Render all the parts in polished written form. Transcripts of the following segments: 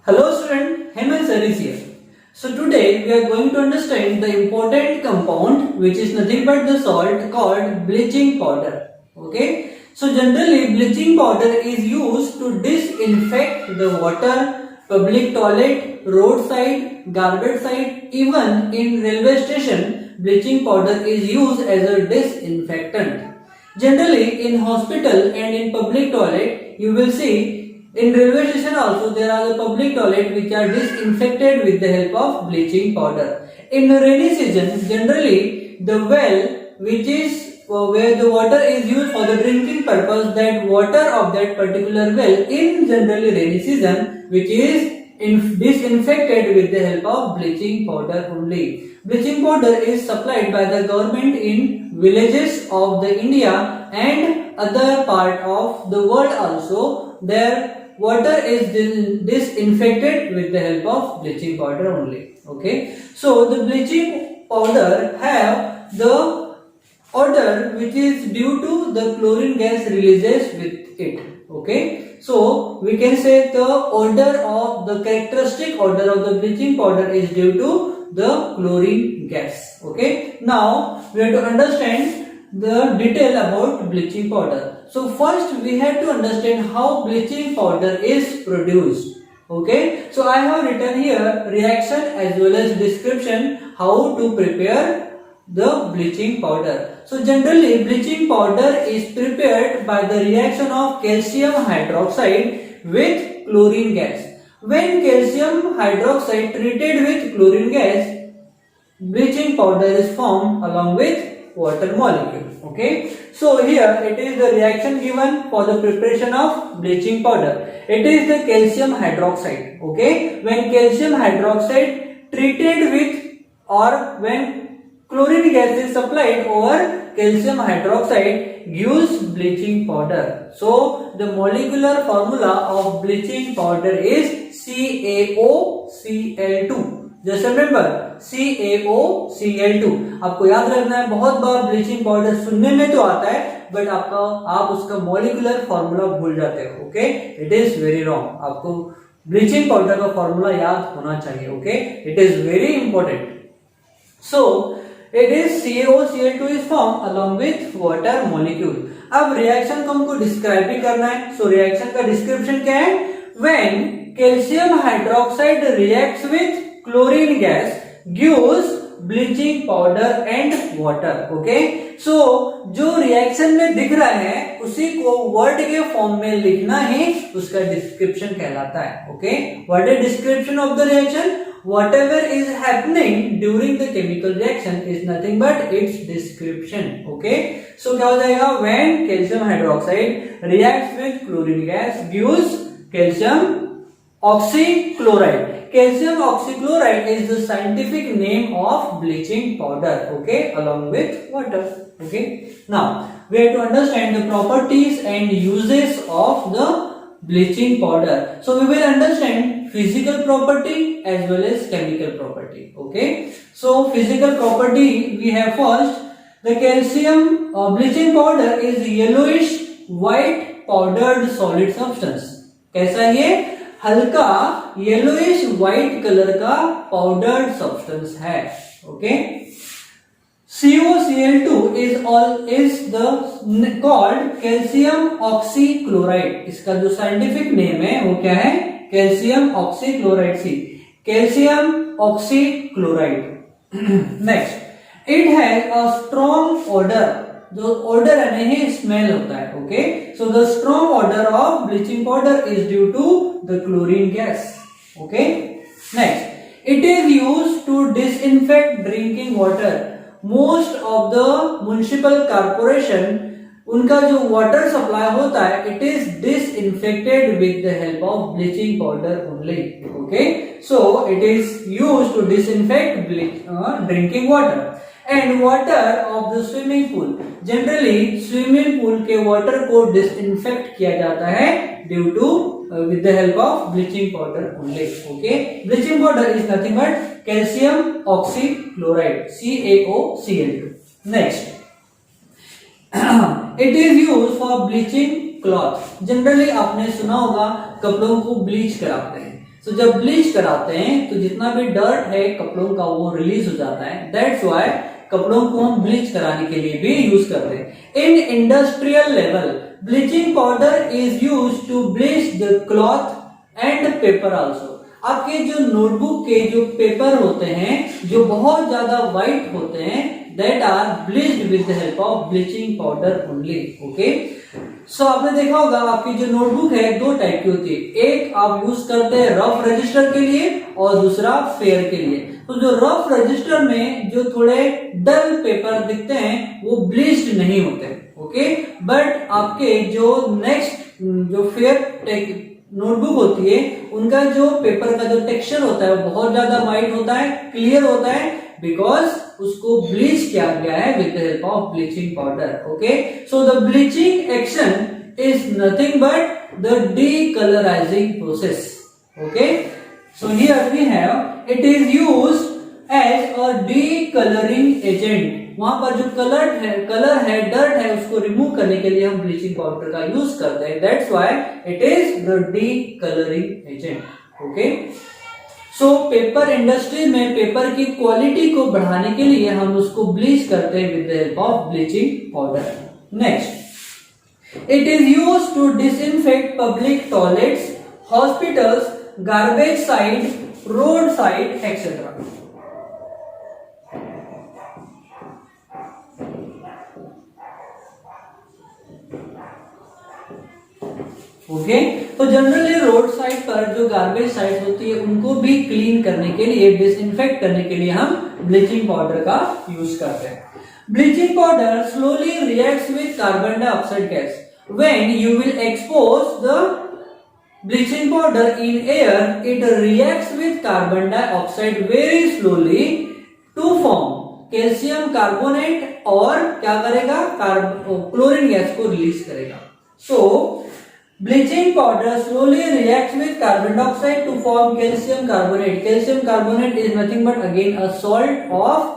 Hello student, Hemant sir is here. So today we are going to understand the important compound which is nothing but the salt called bleaching powder. Okay. So generally bleaching powder is used to disinfect the water, public toilet, roadside, garbage site, even in railway station bleaching powder is used as a disinfectant. Generally in hospital and in public toilet you will see in railway station also there are the public toilet which are disinfected with the help of bleaching powder. In the rainy season, generally the well which is where the water is used for the drinking purpose, that water of that particular well in generally rainy season which is disinfected with the help of bleaching powder only. Bleaching powder is supplied by the government in villages of the India and other part of the world also. Their water is disinfected with the help of bleaching powder only. Okay. So the bleaching powder have the odor which is due to the chlorine gas releases with it. Okay. So we can say the odor of the characteristic odor of the bleaching powder is due to the chlorine gas. Okay. Now we have to understand the detail about bleaching powder. So first we have to understand how bleaching powder is produced. Okay. So I have written here reaction as well as description how to prepare the bleaching powder. So generally bleaching powder is prepared by the reaction of calcium hydroxide with chlorine gas. When calcium hydroxide treated with chlorine gas, bleaching powder is formed along with water molecule. Okay. So here it is the reaction given for the preparation of bleaching powder. It is the calcium hydroxide. Okay. When calcium hydroxide treated with or when chlorine gas is supplied over calcium hydroxide gives bleaching powder. So the molecular formula of bleaching powder is CaOCl2. Just remember CaOCl2. आपको याद रखना है, बहुत बार bleaching powder सुनने में तो आता है बट आप उसका मॉलिक्यूलर फॉर्मूला भूल जाते हो. Okay, it is very wrong. आपको ब्लीचिंग पाउडर का फॉर्मूला याद होना चाहिए. Okay, it is very important. So it is CaOCl2 is form along with water molecule. अब रिएक्शन को हमको डिस्क्राइब भी करना है. सो रिएक्शन का डिस्क्रिप्शन क्या है? When calcium hydroxide reacts with chlorine gas gives bleaching powder and water. Okay, so जो रिएक्शन में दिख रहा है उसी को वर्ड के फॉर्म में लिखना ही उसका डिस्क्रिप्शन कहलाता है. Okay, what is description of the reaction? whatever is happening during the chemical reaction is nothing but its description. Okay, so क्या हो जाएगा? when calcium hydroxide reacts with chlorine gas gives calcium oxychloride. Calcium oxychloride is the scientific name of bleaching powder. Okay, along with water. Okay, now we have to understand the properties and uses of the bleaching powder. So we will understand physical property as well as chemical property. Okay, so physical property we have first the calcium bleaching powder is yellowish white powdered solid substance. कैसा ये? हल्का yellowish white colour का powdered substance है. Okay, COCl2 is the called calcium oxychloride. इसका जो scientific name है वो क्या है? Calcium oxychloride. Calcium oxychloride. Next, it has a strong odour. जो ऑर्डर है नहीं स्मेल होता है. Okay, so the strong odour of bleaching powder is due to the chlorine gas. Okay, next, it is used to disinfect drinking water. Most of the municipal corporation उनका जो water supply होता है it is disinfected with the help of bleaching powder only. Okay, so it is used to disinfect drinking water. And water of the swimming pool. Generally swimming pool के water को disinfect किया जाता है due to with the help of bleaching powder only. Okay, bleaching powder is nothing but calcium oxychloride CaOCl2. Next, it is used for bleaching cloth. Generally आपने सुना होगा कपड़ों को ब्लीच कराते हैं. सो जब ब्लीच कराते हैं तो जितना भी डर्ट है कपड़ों का वो रिलीज हो जाता है। दैट्स व्हाई कपड़ों को हम ब्लीच कराने के लिए भी यूज करते हैं। In industrial level bleaching powder is used to bleach the cloth and paper also. आपके जो नोटबुक के जो पेपर होते हैं जो बहुत ज्यादा व्हाइट होते हैं, that are bleached with the help of bleaching powder only. Okay, so आपने देखा होगा आपकी जो नोटबुक है दो टाइप की होती है, एक आप यूज करते हैं रफ रजिस्टर के लिए और दूसरा फेयर के लिए। तो जो रफ रजिस्टर में जो थोड़े डल पेपर दिखते हैं वो ब्लीच्ड नहीं होते, ओके, बट आपके जो नेक्स्ट जो फेयर नोटबुक होती है उनका जो पेपर का जो टेक्सचर होता है वो बहुत ज्यादा व्हाइट होता है, क्लियर होता है, बिकॉज उसको ब्लीच किया गया है with the help of bleaching powder. Okay, so the bleaching action is nothing but the decolorizing process। Okay, so here we have it is used as a decoloring agent. वहां पर जो colour है dirt है उसको remove करने के लिए हम ब्लीचिंग पाउडर का यूज करते हैं। That's why it is the decoloring agent. Okay, so paper industry में पेपर की क्वालिटी को बढ़ाने के लिए हम उसको ब्लीच करते हैं with the help of bleaching powder. Next, it is used to disinfect public toilets, hospitals, garbage side, road side etcetera. Okay, तो जनरली रोड साइड पर जो गार्बेज साइड होती है उनको भी क्लीन करने के लिए, डिसइंफेक्ट करने के लिए हम ब्लीचिंग पाउडर का यूज करते हैं। Bleaching powder slowly reacts with carbon dioxide gas. When you will expose the bleaching powder in air, it reacts with carbon dioxide very slowly to form calcium carbonate और क्या करेगा, chlorine gas को release करेगा। सो bleaching powder slowly reacts with carbon dioxide to form calcium carbonate. Calcium carbonate is nothing but again a salt of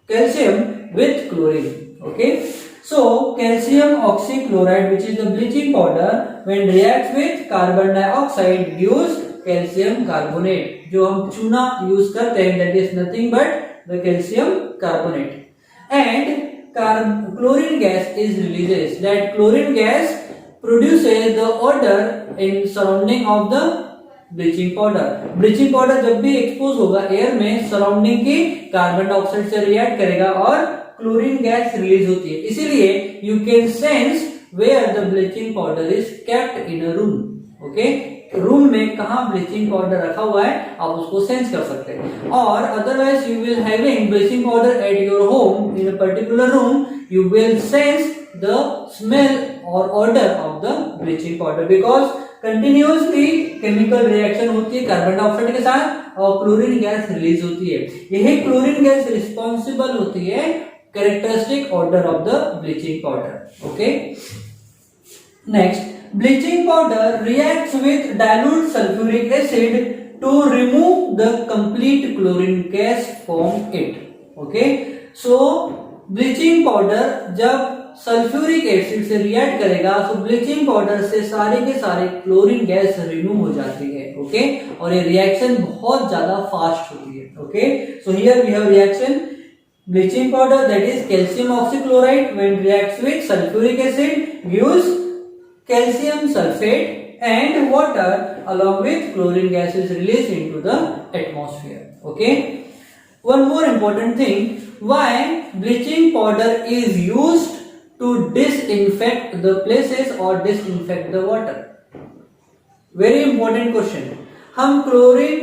calcium with chlorine. Okay, so calcium oxychloride, which is the bleaching powder, when reacts with carbon dioxide gives calcium carbonate. जो हम चूना use करते हैं that is nothing but the calcium carbonate. And chlorine gas is releases. That chlorine gas produces the odor in surrounding of the bleaching powder. Bleaching powder जब भी expose होगा air में, surrounding की कार्बन डाइऑक्साइड से react करेगा और chlorine gas release होती है। इसीलिए you can sense where the bleaching powder is kept in a room. Okay, room में कहाँ ब्लीचिंग पाउडर रखा हुआ है आप उसको सेंस कर सकते हैं। और otherwise you will having bleaching powder at your home in a particular room, you will sense the smell or odor of the bleaching powder because continuously chemical reaction होती है कार्बन डाइऑक्साइड के साथ और chlorine gas release होती है। यही chlorine gas responsible होती है characteristic odour of the bleaching powder. Okay, next, bleaching powder reacts with dilute sulphuric acid to remove the complete chlorine gas from it. Okay, so bleaching powder जब sulphuric acid से react करेगा तो bleaching powder से सारे के सारे chlorine gas remove हो जाती है। ओके, और ये रिएक्शन बहुत ज्यादा फास्ट होती है। Okay, so here we have reaction bleaching powder that is calcium oxychloride when reacts with sulphuric acid gives calcium sulphate and water along with chlorine gas is released into the atmosphere. Okay, one more important thing, why bleaching powder is used to disinfect the places or disinfect the water? Very important question. हम chlorine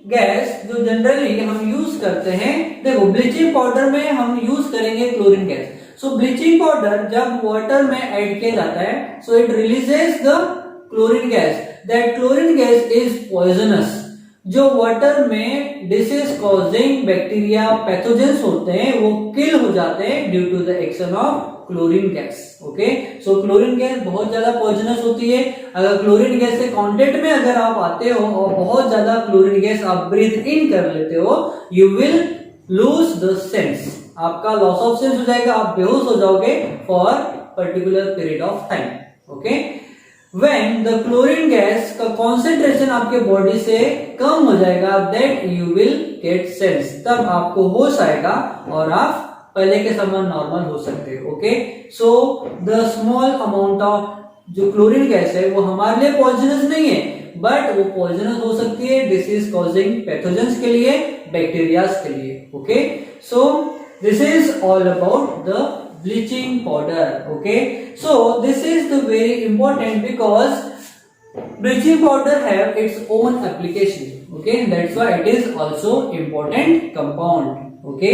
gas जो generally हम use करते हैं, देखो bleaching powder में हम use करेंगे chlorine gas. So bleaching powder जब वाटर में ऐड किया जाता है, so it releases the chlorine gas. That chlorine gas is poisonous. जो वाटर में डिसीज कॉजिंग बैक्टीरिया पैथोजेंस होते हैं वो किल हो जाते हैं due to the action of chlorine gas. Okay, so chlorine gas बहुत ज्यादा पॉइजनस होती है। अगर क्लोरीन गैस के कांटेक्ट में अगर आप आते हो और बहुत ज्यादा क्लोरीन गैस आप ब्रीथ इन कर लेते हो, you will lose the sense, आपका लॉस ऑफ सेंस हो जाएगा, आप बेहोश हो जाओगे for particular period of time. Okay, when the chlorine gas का कॉन्सेंट्रेशन आपके बॉडी से कम हो जाएगा, that you will get sense, तब आपको होश आएगा और आप पहले के समान नॉर्मल हो सकते हो। Okay, so the small amount of जो क्लोरीन गैस है वो हमारे लिए पॉइजनस नहीं है, बट वो पॉइजनस हो सकती है। दिस इज कॉजिंग पैथोजेंस के लिए, बैक्टीरियाज के लिए। Okay, so this is all about the bleaching powder. Okay, so this is the very important because bleaching powder have its own application. Okay, that's why it is also important compound. Okay,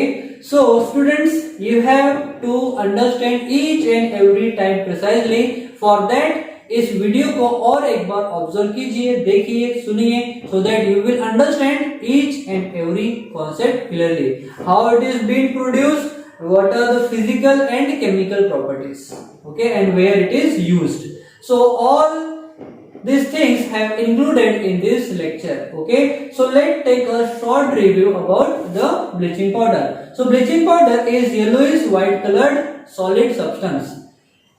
so students, you have to understand each and every time precisely. For that इस video को और एक बार observe कीजिए, देखिए, सुनिए, so that you will understand each and every concept clearly. How it is being produced, what are the physical and chemical properties, okay, and where it is used. So all these things have included in this lecture. Okay, so let's take a short review about the bleaching powder. So bleaching powder is yellowish white colored solid substance.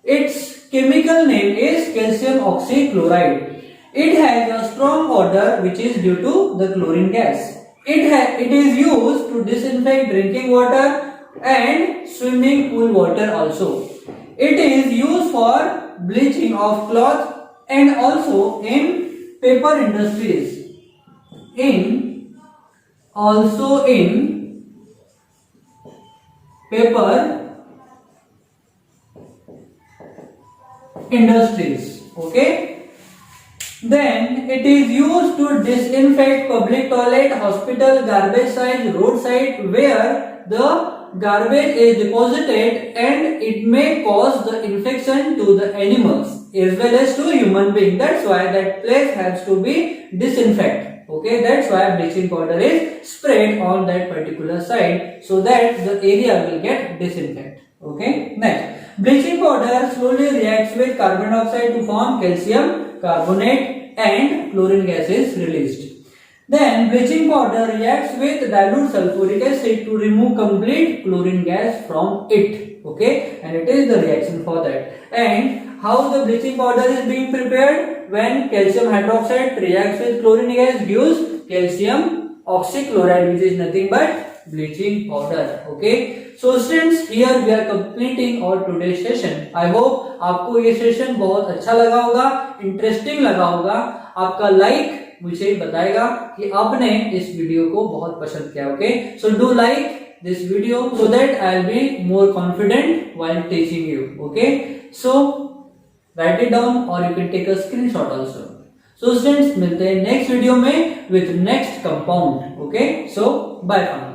Its chemical name is calcium oxychloride. It has a strong odor which is due to the chlorine gas. It is used to disinfect drinking water and swimming pool water also. It is used for bleaching of cloth and also in paper industries. Also in paper industries. Okay. Then it is used to disinfect public toilet, hospital, garbage site, roadside where the garbage is deposited, and it may cause the infection to the animals as well as to human being. That's why that place has to be disinfected. Okay, that's why bleaching powder is sprayed on that particular site so that the area will get disinfected. Okay, next, bleaching powder slowly reacts with carbon dioxide to form calcium carbonate and chlorine gas is released. Then bleaching powder reacts with dilute sulfuric acid to remove complete chlorine gas from it. Okay, and it is the reaction for that. And how the bleaching powder is being prepared? When calcium hydroxide reacts with chlorine gas, gives calcium oxychloride, which is nothing but bleaching powder. Okay, so students, here we are completing our today's session. I hope आपको ये session बहुत अच्छा लगा होगा, interesting लगा होगा। आपका like मुझे बताएगा कि आपने इस वीडियो को बहुत पसंद किया। Okay, so do like this video so that I'll be more confident while teaching you. Okay, so write it down or you can take a screenshot also. So students, मिलते हैं नेक्स्ट वीडियो में with next compound. Okay, so bye for now.